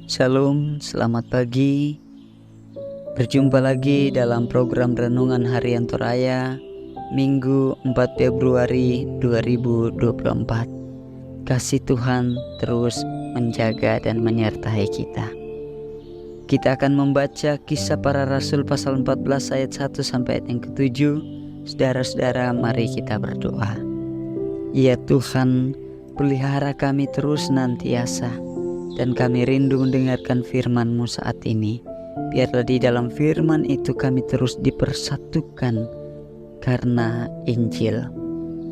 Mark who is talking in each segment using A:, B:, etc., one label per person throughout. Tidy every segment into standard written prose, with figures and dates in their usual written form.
A: Shalom, selamat pagi. Berjumpa lagi dalam program Renungan Harian Toraya Minggu 4 Februari 2024. Kasih Tuhan terus menjaga dan menyertai kita. Kita akan membaca Kisah Para Rasul pasal 14 ayat 1 sampai ayat yang ke-7. Saudara-saudara, mari kita berdoa. Ya Tuhan, pelihara kami terus senantiasa, dan kami rindu mendengarkan firman-Mu saat ini. Biarlah di dalam firman itu kami terus dipersatukan karena Injil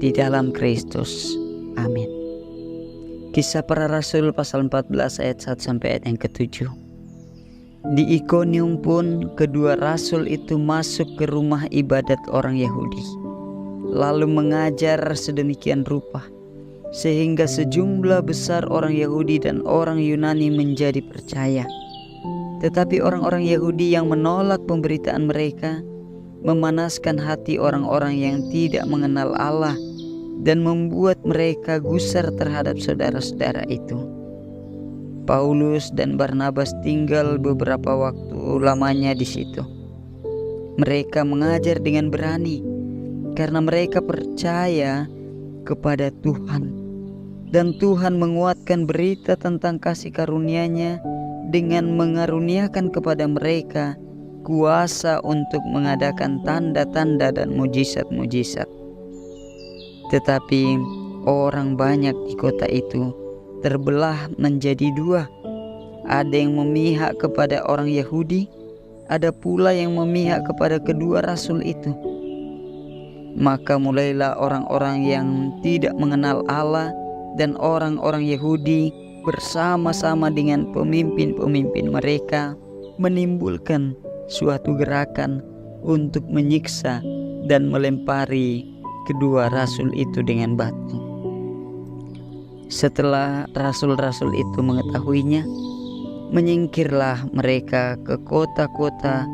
A: di dalam Kristus. Amin. Kisah Para Rasul pasal 14 ayat 1 sampai ayat yang ke-7. Di Ikonium pun kedua rasul itu masuk ke rumah ibadat orang Yahudi, lalu mengajar sedemikian rupa sehingga sejumlah besar orang Yahudi dan orang Yunani menjadi percaya. Tetapi orang-orang Yahudi yang menolak pemberitaan mereka memanaskan hati orang-orang yang tidak mengenal Allah dan membuat mereka gusar terhadap saudara-saudara itu. Paulus dan Barnabas tinggal beberapa waktu lamanya di situ. Mereka mengajar dengan berani karena mereka percaya kepada Tuhan. Dan Tuhan menguatkan berita tentang kasih karunia-Nya dengan mengaruniakan kepada mereka kuasa untuk mengadakan tanda-tanda dan mujizat-mujizat. Tetapi orang banyak di kota itu terbelah menjadi dua. Ada yang memihak kepada orang Yahudi, ada pula yang memihak kepada kedua rasul itu. Maka mulailah orang-orang yang tidak mengenal Allah dan orang-orang Yahudi bersama-sama dengan pemimpin-pemimpin mereka menimbulkan suatu gerakan untuk menyiksa dan melempari kedua rasul itu dengan batu. Setelah rasul-rasul itu mengetahuinya, menyingkirlah mereka ke kota-kota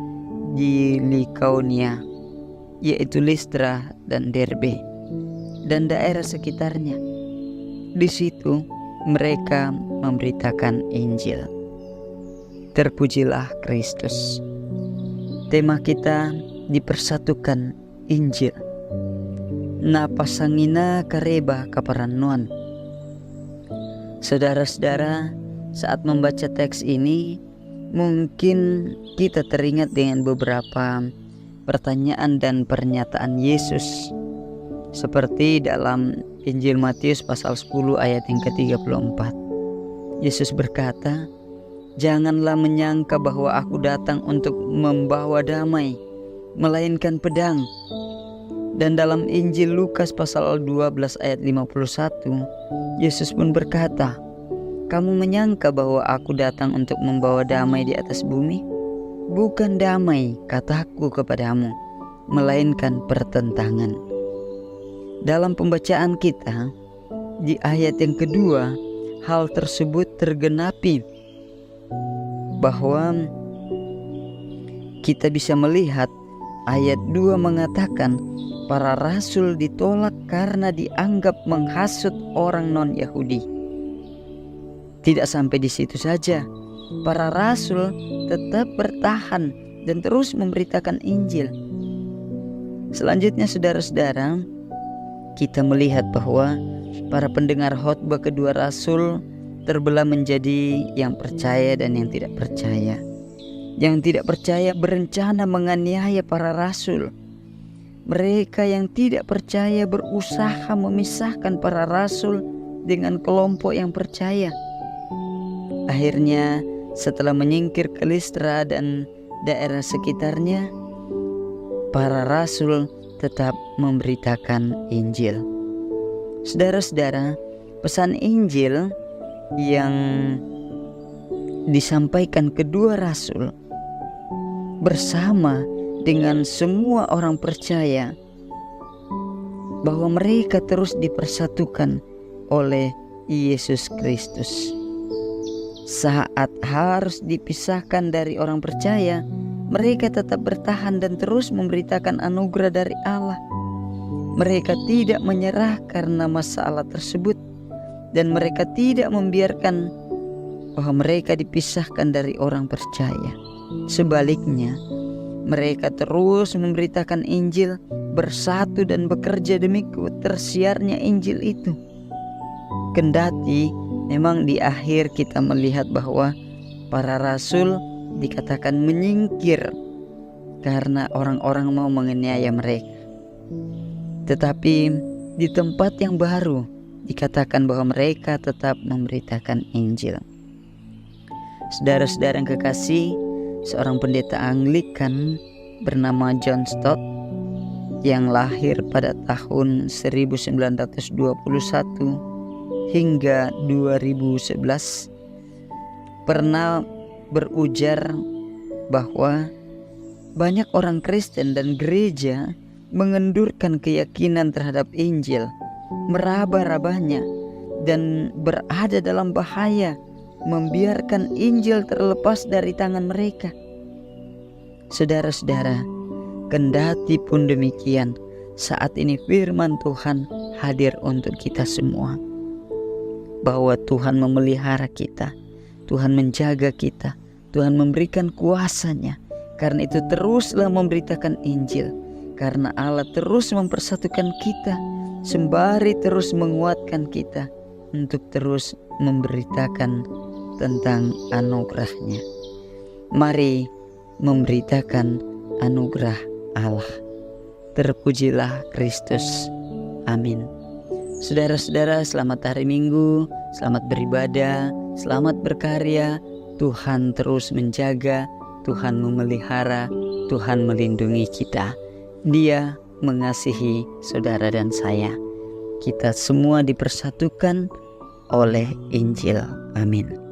A: di Likaonia, yaitu Listra dan Derbe dan daerah sekitarnya. Di situ mereka memberitakan Injil. Terpujilah Kristus. Tema kita dipersatukan Injil. Napasangina kareba kaparannuan. Saudara-saudara, saat membaca teks ini, mungkin kita teringat dengan beberapa pertanyaan dan pernyataan Yesus, seperti dalam Injil Matius pasal 10 ayat yang ke-34. Yesus berkata, "Janganlah menyangka bahwa aku datang untuk membawa damai, melainkan pedang." Dan dalam Injil Lukas pasal 12 ayat 51, Yesus pun berkata, "Kamu menyangka bahwa aku datang untuk membawa damai di atas bumi? Bukan damai, kataku kepadamu, melainkan pertentangan." Dalam pembacaan kita di ayat yang kedua, hal tersebut tergenapi, bahwa kita bisa melihat ayat 2 mengatakan para rasul ditolak karena dianggap menghasut orang non-Yahudi. Tidak sampai di situ saja, para rasul tetap bertahan dan terus memberitakan Injil. Selanjutnya, saudara-saudara, kita melihat bahwa para pendengar khotbah kedua rasul terbelah menjadi yang percaya dan yang tidak percaya. Yang tidak percaya berencana menganiaya para rasul. Mereka yang tidak percaya berusaha memisahkan para rasul dengan kelompok yang percaya. Akhirnya, setelah menyingkir ke Listra dan daerah sekitarnya, para rasul tetap memberitakan Injil. Saudara-saudara, pesan Injil yang disampaikan kedua rasul bersama dengan semua orang percaya bahwa mereka terus dipersatukan oleh Yesus Kristus. Saat harus dipisahkan dari orang percaya, mereka tetap bertahan dan terus memberitakan anugerah dari Allah. Mereka tidak menyerah karena masalah tersebut, dan mereka tidak membiarkan bahwa mereka dipisahkan dari orang percaya. Sebaliknya, mereka terus memberitakan Injil, bersatu dan bekerja demi tersiarnya Injil itu. Kendati memang di akhir kita melihat bahwa para rasul dikatakan menyingkir karena orang-orang mau menganiaya mereka. Tetapi di tempat yang baru dikatakan bahwa mereka tetap memberitakan Injil. Saudara-saudara yang kekasih, seorang pendeta Anglikan bernama John Stott yang lahir pada tahun 1921 hingga 2011 pernah berujar bahwa banyak orang Kristen dan gereja mengendurkan keyakinan terhadap Injil, meraba-rabanya, dan berada dalam bahaya membiarkan Injil terlepas dari tangan mereka. Saudara-saudara, kendati pun demikian, saat ini firman Tuhan hadir untuk kita semua, bahwa Tuhan memelihara kita, Tuhan menjaga kita, Tuhan memberikan kuasa-Nya. Karena itu teruslah memberitakan Injil, karena Allah terus mempersatukan kita, sembari terus menguatkan kita untuk terus memberitakan tentang anugerah-Nya. Mari memberitakan anugerah Allah. Terpujilah Kristus. Amin. Saudara-saudara, selamat hari Minggu, selamat beribadah, selamat berkarya. Tuhan terus menjaga, Tuhan memelihara, Tuhan melindungi kita. Dia mengasihi saudara dan saya. Kita semua dipersatukan oleh Injil. Amin.